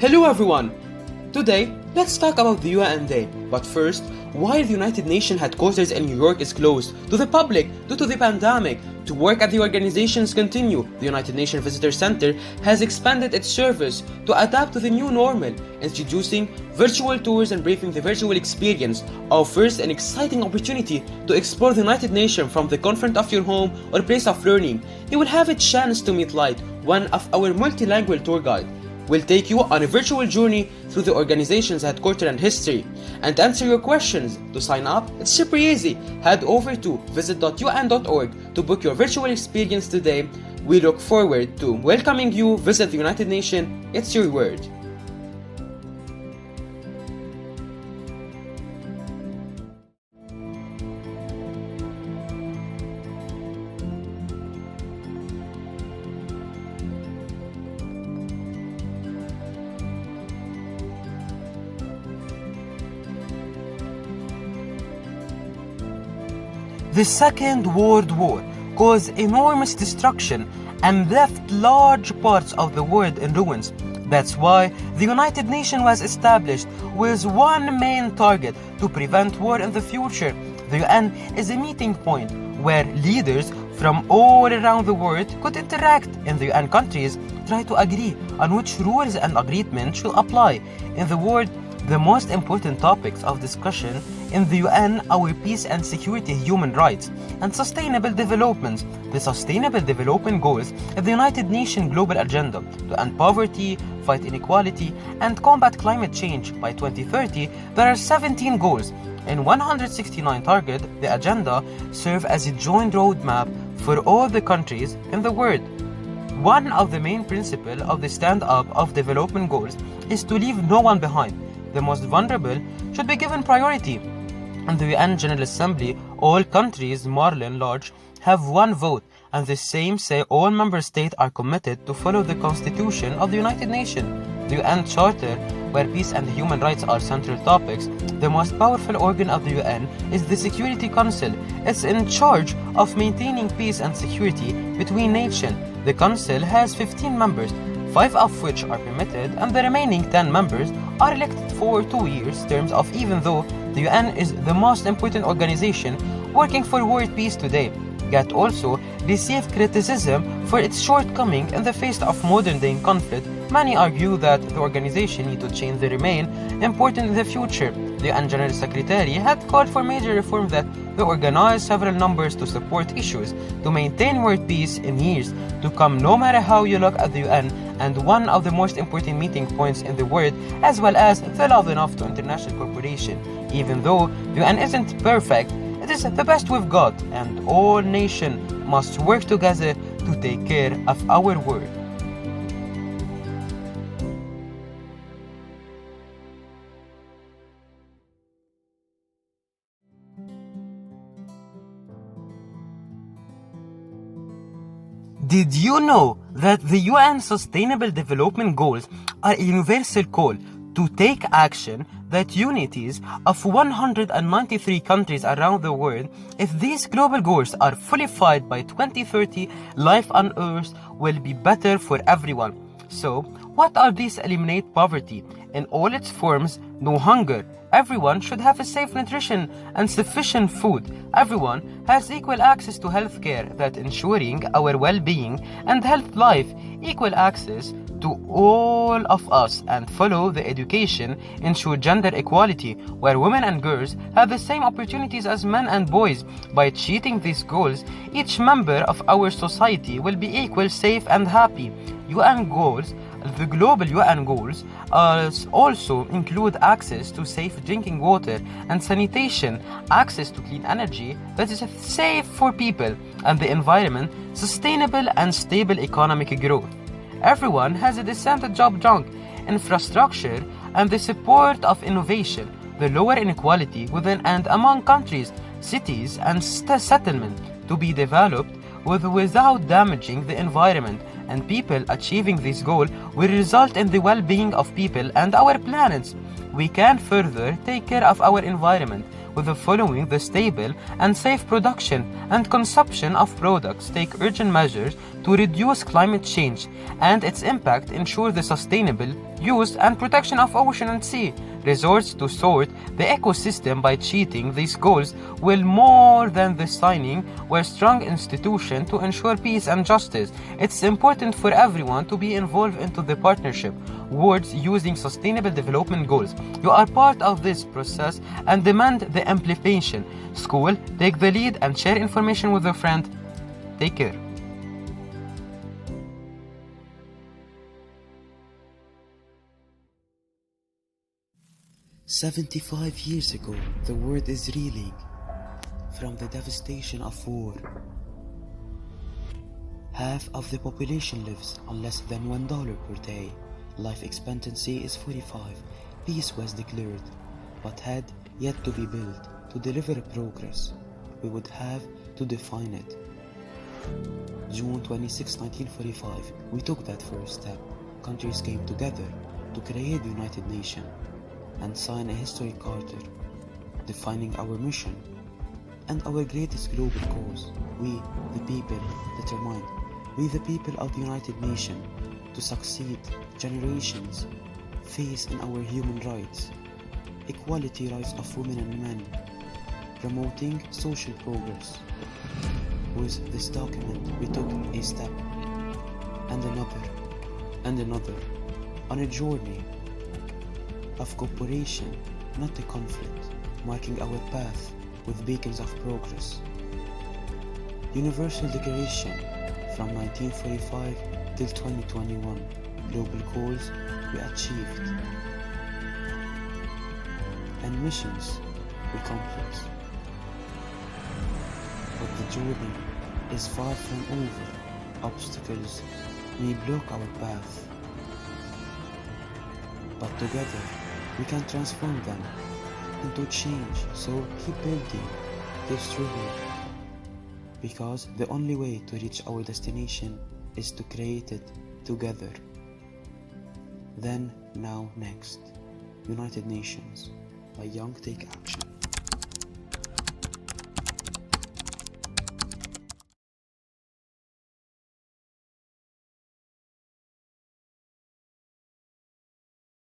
Hello everyone! Today, let's talk about the UN Day. But first, while the United Nations headquarters in New York is closed to the public due to the pandemic, to work at the organizations continue, the United Nations Visitor Center has expanded its service to adapt to the new normal. Introducing virtual tours and braving the virtual experience offers an exciting opportunity to explore the United Nations from the comfort of your home or place of learning. You will have a chance to meet Light, one of our multilingual tour guides. Will take you on a virtual journey through the organization's headquarters and history and answer your questions. To sign up, it's super easy. Head over to visit.un.org to book your virtual experience today. We look forward to welcoming you. Visit the United Nations. It's your word. The Second World War caused enormous destruction and left large parts of the world in ruins. That's why the United Nations was established with one main target: to prevent war in the future. The UN is a meeting point where leaders from all around the world could interact, and the UN countries try to agree on which rules and agreements should apply. In the world, the most important topics of discussion in the UN are peace and security, human rights, and sustainable development. The Sustainable Development Goals of the United Nations Global Agenda to end poverty, fight inequality, and combat climate change. By 2030, there are 17 goals and 169 targets. The agenda serves as a joint roadmap for all the countries in the world. One of the main principles of the stand-up of development goals is to leave no one behind. The most vulnerable should be given priority. In the UN General Assembly, all countries, small and large, have one vote, and the same say all member states are committed to follow the Constitution of the United Nations. The UN Charter, where peace and human rights are central topics, the most powerful organ of the UN is the Security Council. It's in charge of maintaining peace and security between nations. The Council has 15 members, 5 of which are permitted, and the remaining 10 members are elected for 2 years terms of, even though the UN is the most important organization working for world peace today. Yet also receive criticism for its shortcoming in the face of modern day conflict. Many argue that the organization needs to change to remain important in the future. The UN General Secretary had called for major reform that will organize several numbers to support issues to maintain world peace in years to come, no matter how you look at the UN, and one of the most important meeting points in the world, as well as the love enough to international cooperation. Even though the UN isn't perfect, it is the best we've got, and all nations must work together to take care of our world. Did you know that the UN Sustainable Development Goals are a universal call to take action that unities of 193 countries around the world? If these global goals are fully fulfilled by 2030, life on Earth will be better for everyone. So, what are these? Eliminate poverty in all its forms, no hunger. Everyone should have a safe nutrition and sufficient food. Everyone has equal access to health care, that ensuring our well-being and health life. Equal access to all of us, and follow the education, ensure gender equality, where women and girls have the same opportunities as men and boys. By achieving these goals, each member of our society will be equal, safe, and happy. UN goals. The global UN goals also include access to safe drinking water and sanitation, access to clean energy that is safe for people and the environment, sustainable and stable economic growth. Everyone has a decent job, junk, infrastructure, and the support of innovation, the lower inequality within and among countries, cities, and settlement to be developed without damaging the environment, and people. Achieving this goal will result in the well-being of people and our planets. We can further take care of our environment with the following: the stable and safe production and consumption of products, take urgent measures to reduce climate change and its impact, ensure the sustainable use and protection of ocean and sea, resorts to sort the ecosystem by cheating these goals will more than the signing were strong institution to ensure peace and justice. It's important for everyone to be involved into the partnership towards using sustainable development goals. You are part of this process and demand the implementation. School, take the lead and share information with a friend. Take care. 75 years ago, the world is reeling from the devastation of war. Half of the population lives on less than $1 per day. Life expectancy is 45. Peace was declared, but had yet to be built. To deliver progress, we would have to define it. June 26, 1945, we took that first step. Countries came together to create the United Nations and sign a historic charter, defining our mission and our greatest global cause. We, the people, determined, we the people of the United Nations, to succeed generations face in our human rights, equality rights of women and men, promoting social progress. With this document, we took a step and another on a journey of cooperation, not a conflict, marking our path with beacons of progress. Universal Declaration from 1945 till 2021, global goals we achieved, and missions we complete. But the journey is far from over. Obstacles may block our path, but together we can transform them into change. So keep building, keep struggling, because the only way to reach our destination is to create it together. Then, now, next. United Nations by Young Take Action.